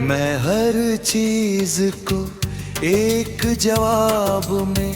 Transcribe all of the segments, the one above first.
मैं हर चीज को एक जवाब में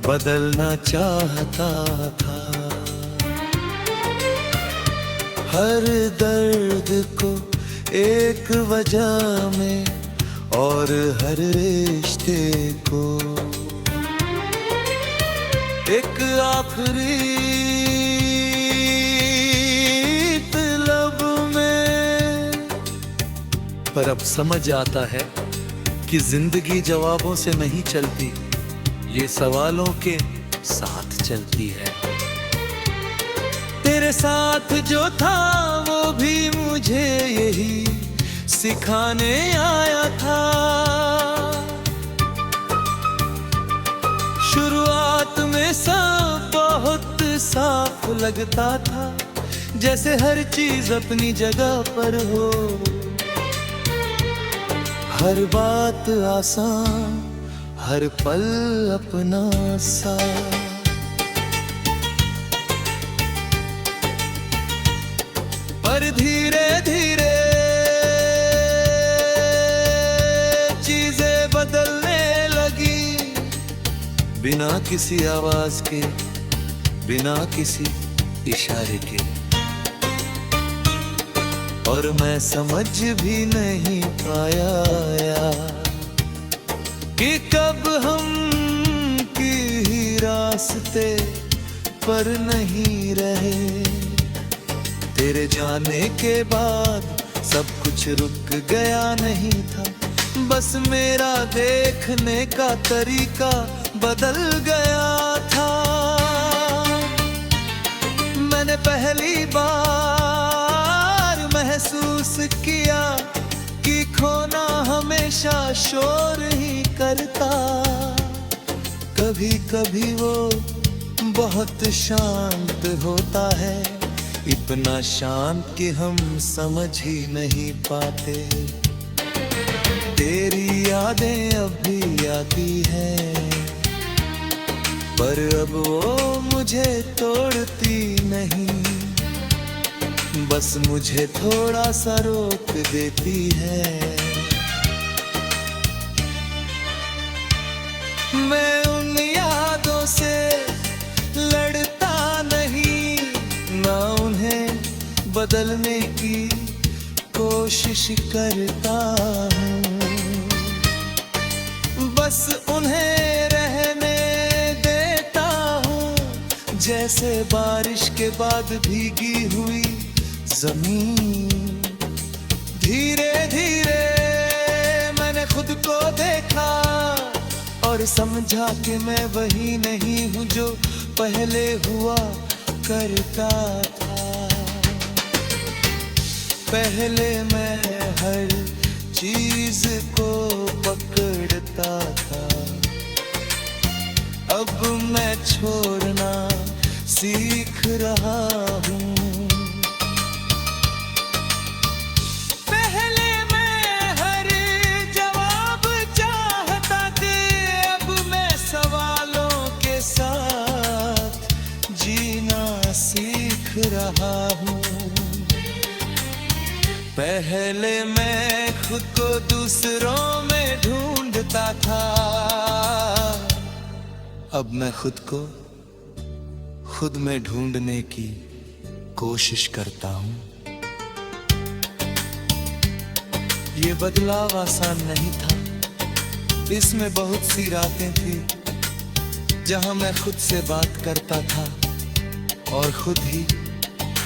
बदलना चाहता था। हर दर्द को एक वजह में और हर रिश्ते को एक आखिरी तलब में। पर अब समझ आता है कि जिंदगी जवाबों से नहीं चलती, ये सवालों के साथ चलती है। तेरे साथ जो था वो भी मुझे यही सिखाने आया था। शुरुआत में सब बहुत साफ लगता था, जैसे हर चीज अपनी जगह पर हो, हर बात आसान, हर पल अपना सा। पर धीरे धीरे चीजें बदलने लगी, बिना किसी आवाज के, बिना किसी इशारे के। और मैं समझ भी नहीं पाया कि कब हम की ही रास्ते पर नहीं रहे। तेरे जाने के बाद सब कुछ रुक गया नहीं था, बस मेरा देखने का तरीका बदल गया था। मैंने पहली बार महसूस किया कि खोना हमेशा शोर ही करता। कभी कभी वो बहुत शांत होता है, इतना शांत कि हम समझ ही नहीं पाते। तेरी यादें अब भी आती हैं, पर अब वो मुझे तोड़ती नहीं, बस मुझे थोड़ा सा रोक देती है। मैं उन यादों से लड़ता नहीं, ना उन्हें बदलने की कोशिश करता हूँ, बस उन्हें रहने देता हूँ, जैसे बारिश के बाद भीगी हुई जमीन। धीरे धीरे मैंने खुद को देखा और समझा कि मैं वही नहीं हूँ जो पहले हुआ करता था। पहले मैं हर चीज को पकड़ता था, अब मैं छोड़ना सीख रहा हूँ। पहले मैं हर जवाब चाहता था, अब मैं सवालों के साथ जीना सीख रहा हूँ। पहले मैं खुद को दूसरों में ढूंढता था, अब मैं खुद को खुद में ढूंढने की कोशिश करता हूँ। ये बदलाव आसान नहीं था, इसमें बहुत सी रातें थी जहां मैं खुद से बात करता था और खुद ही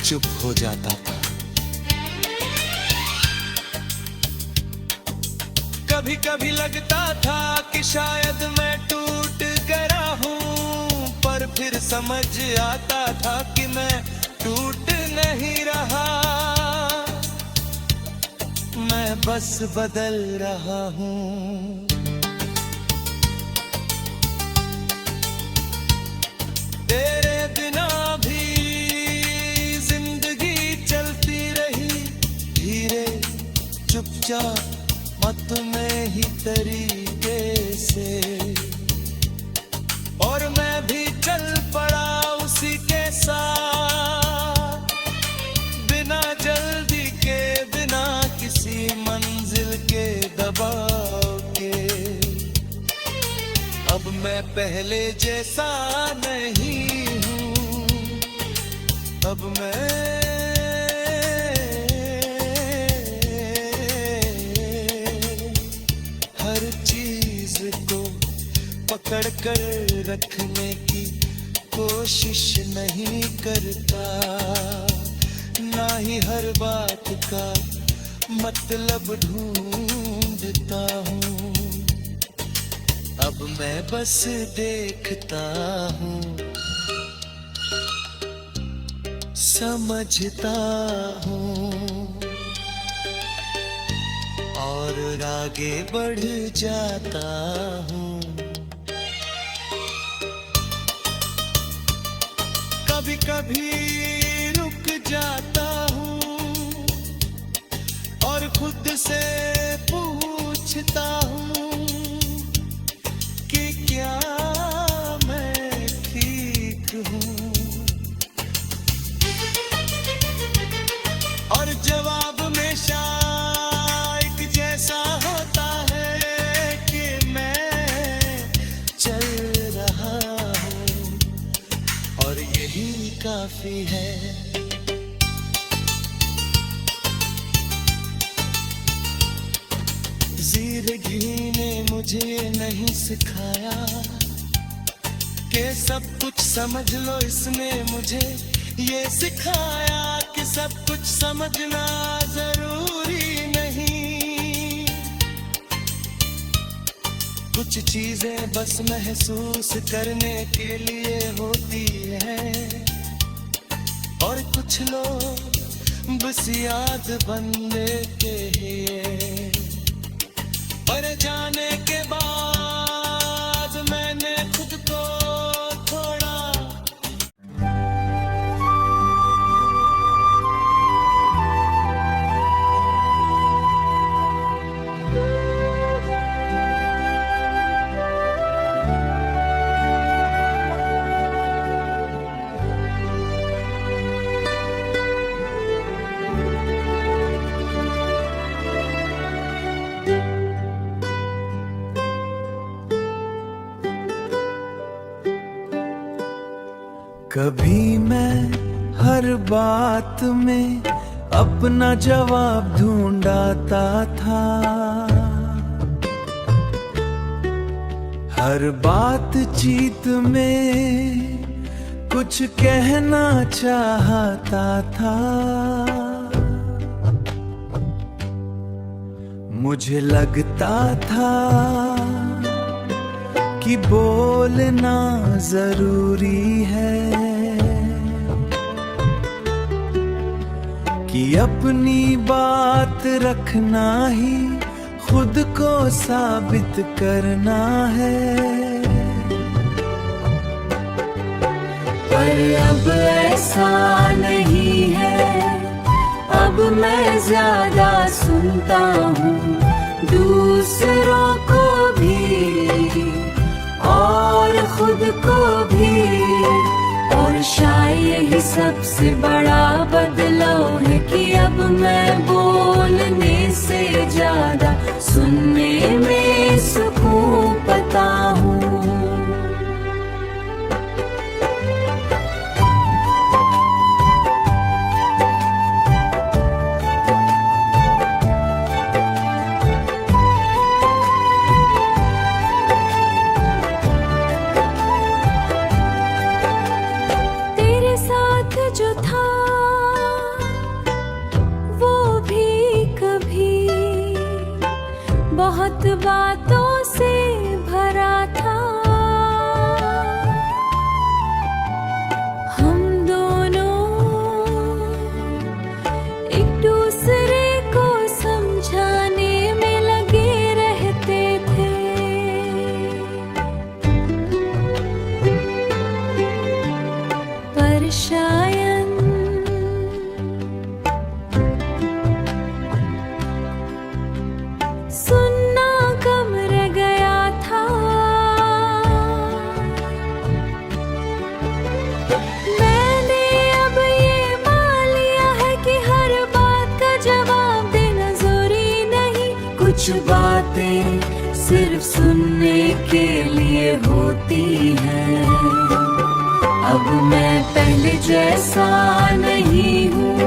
चुप हो जाता था। कभी कभी लगता था कि शायद मैं टूट गया हूँ, पर फिर समझ आता था कि मैं टूट नहीं रहा, मैं बस बदल रहा हूँ। तेरे बिना भी जिंदगी चलती रही, धीरे चुपचाप मत में ही तरीके से, और मैं भी चल पड़ा उसी के साथ, बिना जल्दी के, बिना किसी मंजिल के। पहले जैसा नहीं हूँ। अब मैं हर चीज को पकड़ कर रखने की कोशिश नहीं करता, ना ही हर बात का मतलब ढूंढता हूँ। अब मैं बस देखता हूँ, समझता हूँ और आगे बढ़ जाता हूँ। कभी कभी रुक जाता हूँ और खुद से पूछता हूँ कि क्या मैं ठीक हूँ, और जवाब हमेशा एक जैसा होता है कि मैं चल रहा हूँ और यही काफी है। जिंदगी ने मुझे नहीं सिखाया कि सब कुछ समझ लो, इसने मुझे ये सिखाया कि सब कुछ समझना जरूरी नहीं। कुछ चीजें बस महसूस करने के लिए होती हैं और कुछ लोग बस याद बन लेते हैं। पर जाने के बाद मैंने खुद को थोड़ा कभी मैं हर बात में अपना जवाब ढूंढता था, हर बातचीत में कुछ कहना चाहता था। मुझे लगता था कि बोलना जरूरी है, कि अपनी बात रखना ही खुद को साबित करना है। पर अब ऐसा नहीं है, अब मैं ज्यादा सुनता हूँ दूसरों को भी और खुद को भी। और शायद यही सबसे बड़ा बदलाव है कि अब मैं बोलने से ज्यादा सुनने में सुकून पाता हूँ। जो था वो भी कभी बहुत बातों से भरा था। हम दोनों एक दूसरे को समझाने में लगे रहते थे। पर शायद कुछ बातें सिर्फ सुनने के लिए होती है। अब मैं पहले जैसा नहीं हूँ,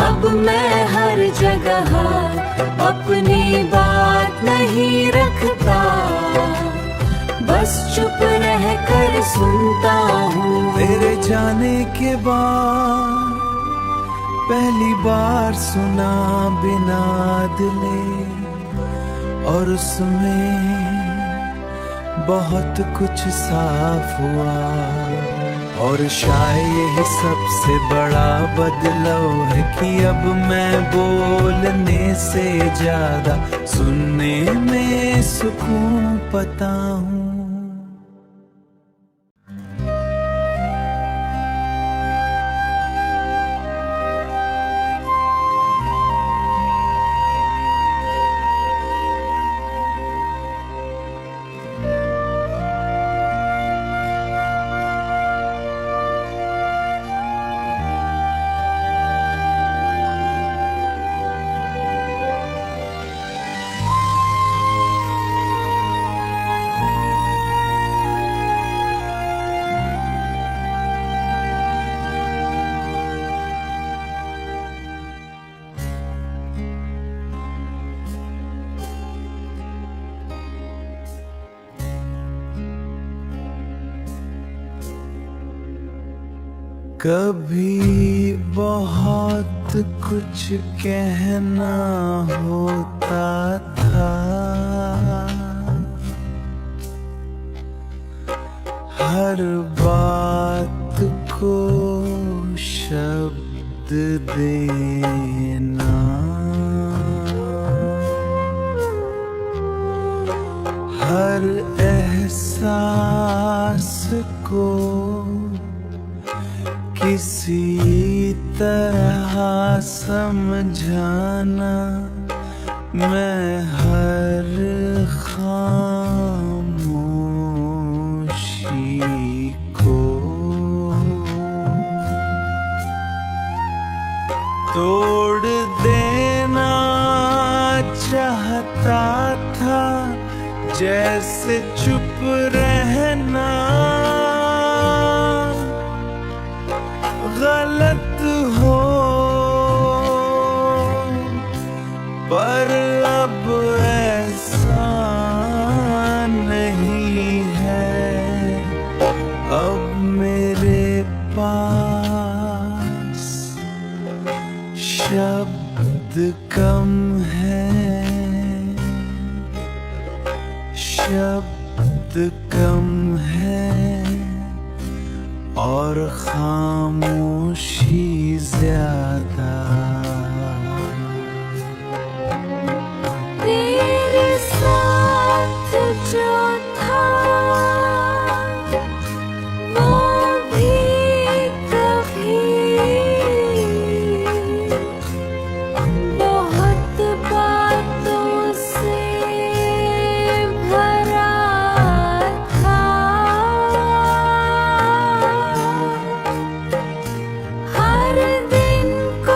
अब मैं हर जगह अपनी बात नहीं रखता, बस चुप रह कर सुनता हूँ। तेरे जाने के बाद पहली बार सुना बिना दिले, और उसमें बहुत कुछ साफ हुआ। और शायद यही सबसे बड़ा बदलाव है कि अब मैं बोलने से ज्यादा सुनने में सुकून पाता हूँ। कभी बहुत कुछ कहना होता था, हर बात को शब्द देना, हर एहसास को किसी तरह समझाना, मैं हर खामोशी को तोड़ देना चाहता था, जैसे चुप रहना गलत हो, पर अब ऐसा नहीं है। अब मेरे पास शब्द कम है, शब्द कम है, और खामोशी ज्यादा। तेरे साथ जो था वो भी कभी बहुत बातों से भरा था, हर दिन को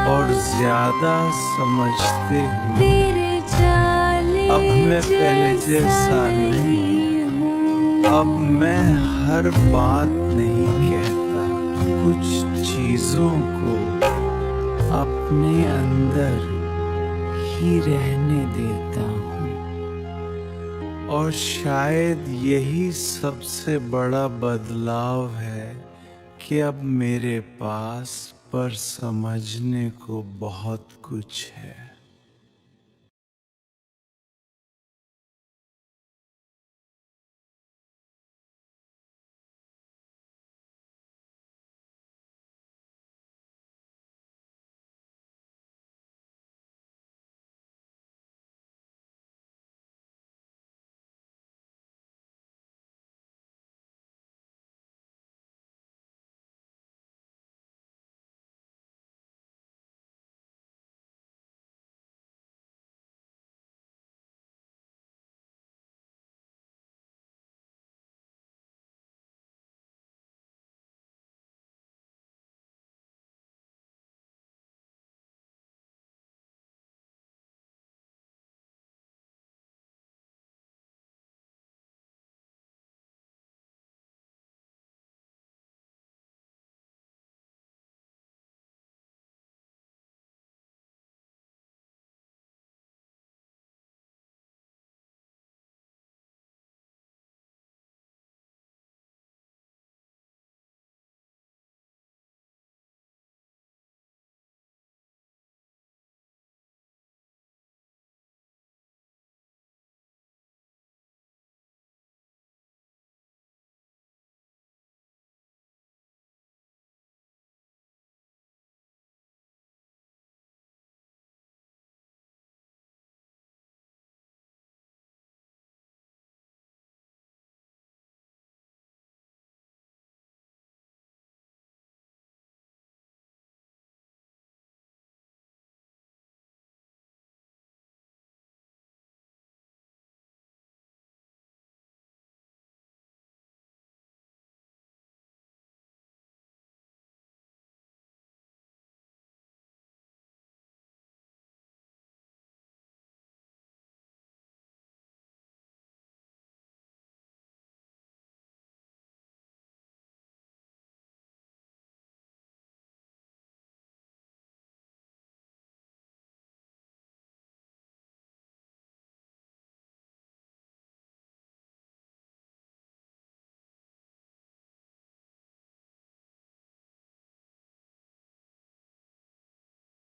और ज्यादा समझते हुए तेरे जाले अब मैं पहले जैसा नहीं, अब मैं हर बात नहीं कहता, कुछ चीजों को अपने अंदर ही रहने देता हूँ। और शायद यही सबसे बड़ा बदलाव है कि अब मेरे पास पर समझने को बहुत कुछ है।